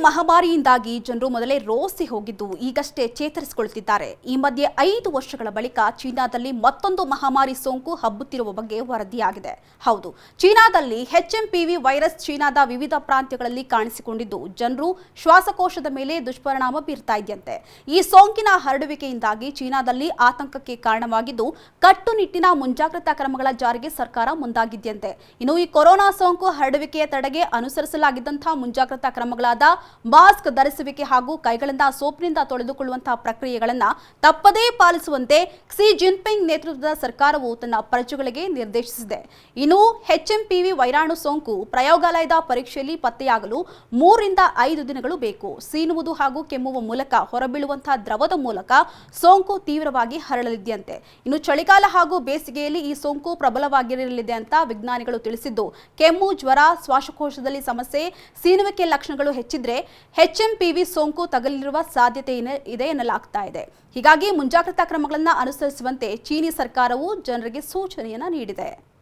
ಮಹಾಮಾರಿಯಿಂದಾಗಿ ಜನರು ಮೊದಲೇ ರೋಸಿ ಹೋಗಿದ್ದು ಈಗಷ್ಟೇ ಚೇತರಿಸಿಕೊಳ್ಳುತ್ತಿದ್ದಾರೆ. ಈ ಮಧ್ಯೆ 5 ವರ್ಷಗಳ ಬಳಿಕ ಚೀನಾದಲ್ಲಿ ಮತ್ತೊಂದು ಮಹಾಮಾರಿ ಸೋಂಕು ಹಬ್ಬುತ್ತಿರುವ ಬಗ್ಗೆ ವರದಿಯಾಗಿದೆ. ಹೌದು, ಚೀನಾದಲ್ಲಿ HMPV ವೈರಸ್ ಚೀನಾದ ವಿವಿಧ ಪ್ರಾಂತ್ಯಗಳಲ್ಲಿ ಕಾಣಿಸಿಕೊಂಡಿದ್ದು ಜನರು ಶ್ವಾಸಕೋಶದ ಮೇಲೆ ದುಷ್ಪರಿಣಾಮ ಬೀರ್ತಾ ಇದೆಯಂತೆ. ಈ ಸೋಂಕಿನ ಹರಡುವಿಕೆಯಿಂದಾಗಿ ಚೀನಾದಲ್ಲಿ ಆತಂಕಕ್ಕೆ ಕಾರಣವಾಗಿದ್ದು ಕಟ್ಟುನಿಟ್ಟಿನ ಮುಂಜಾಗ್ರತಾ ಕ್ರಮಗಳ ಜಾರಿಗೆ ಸರ್ಕಾರ ಮುಂದಾಗಿದೆಯಂತೆ. ಇನ್ನು ಈ ಕೊರೋನಾ ಸೋಂಕು ಹರಡುವಿಕೆಯ ತಡೆಗೆ ಅನುಸರಿಸಲಾಗಿದ್ದಂತಹ ಮುಂಜಾಗ್ರತಾ ಕ್ರಮಗಳಾದ ಮಾಸ್ಕ್ ಧರಿಸುವಿಕೆ ಹಾಗೂ ಕೈಗಳಿಂದ ಸೋಪ್ನಿಂದ ತೊಳೆದುಕೊಳ್ಳುವಂತಹ ಪ್ರಕ್ರಿಯೆಗಳನ್ನು ತಪ್ಪದೇ ಪಾಲಿಸುವಂತೆ ಕ್ಸಿ ಜಿನ್ಪಿಂಗ್ ನೇತೃತ್ವದ ಸರ್ಕಾರವು ತನ್ನ ಪ್ರಜೆಗಳಿಗೆ ನಿರ್ದೇಶಿಸಿದೆ. ಇನ್ನು HMPV ವೈರಾಣು ಸೋಂಕು ಪ್ರಯೋಗಾಲಯದ ಪರೀಕ್ಷೆಯಲ್ಲಿ ಪತ್ತೆಯಾಗಲು 3 ರಿಂದ 5 ದಿನಗಳು ಬೇಕು. ಸೀನುವುದು ಹಾಗೂ ಕೆಮ್ಮುವ ಮೂಲಕ ಹೊರಬೀಳುವಂತಹ ದ್ರವದ ಮೂಲಕ ಸೋಂಕು ತೀವ್ರವಾಗಿ ಹರಡಲಿದೆಯಂತೆ. ಇನ್ನು ಚಳಿಗಾಲ ಹಾಗೂ ಬೇಸಿಗೆಯಲ್ಲಿ ಈ ಸೋಂಕು ಪ್ರಬಲವಾಗಿರಲಿದೆ ಅಂತ ವಿಜ್ಞಾನಿಗಳು ತಿಳಿಸಿದ್ದು, ಕೆಮ್ಮು, ಜ್ವರ, ಶ್ವಾಸಕೋಶದಲ್ಲಿ ಸಮಸ್ಯೆ, ಸೀನುವಿಕೆ ಲಕ್ಷಣಗಳು ಹೆಚ್ಚಿದ್ರೆ HMPV ಸೋಂಕು ತಗುಲಿರುವ ಸಾಧ್ಯತೆ ಇದೆ ಎನ್ನಲಾಗ್ತಾ ಇದೆ. ಹೀಗಾಗಿ ಮುಂಜಾಗ್ರತಾ ಕ್ರಮಗಳನ್ನು ಅನುಸರಿಸುವಂತೆ ಚೀನಿ ಸರ್ಕಾರವು ಜನರಿಗೆ ಸೂಚನೆಯನ್ನ ನೀಡಿದೆ.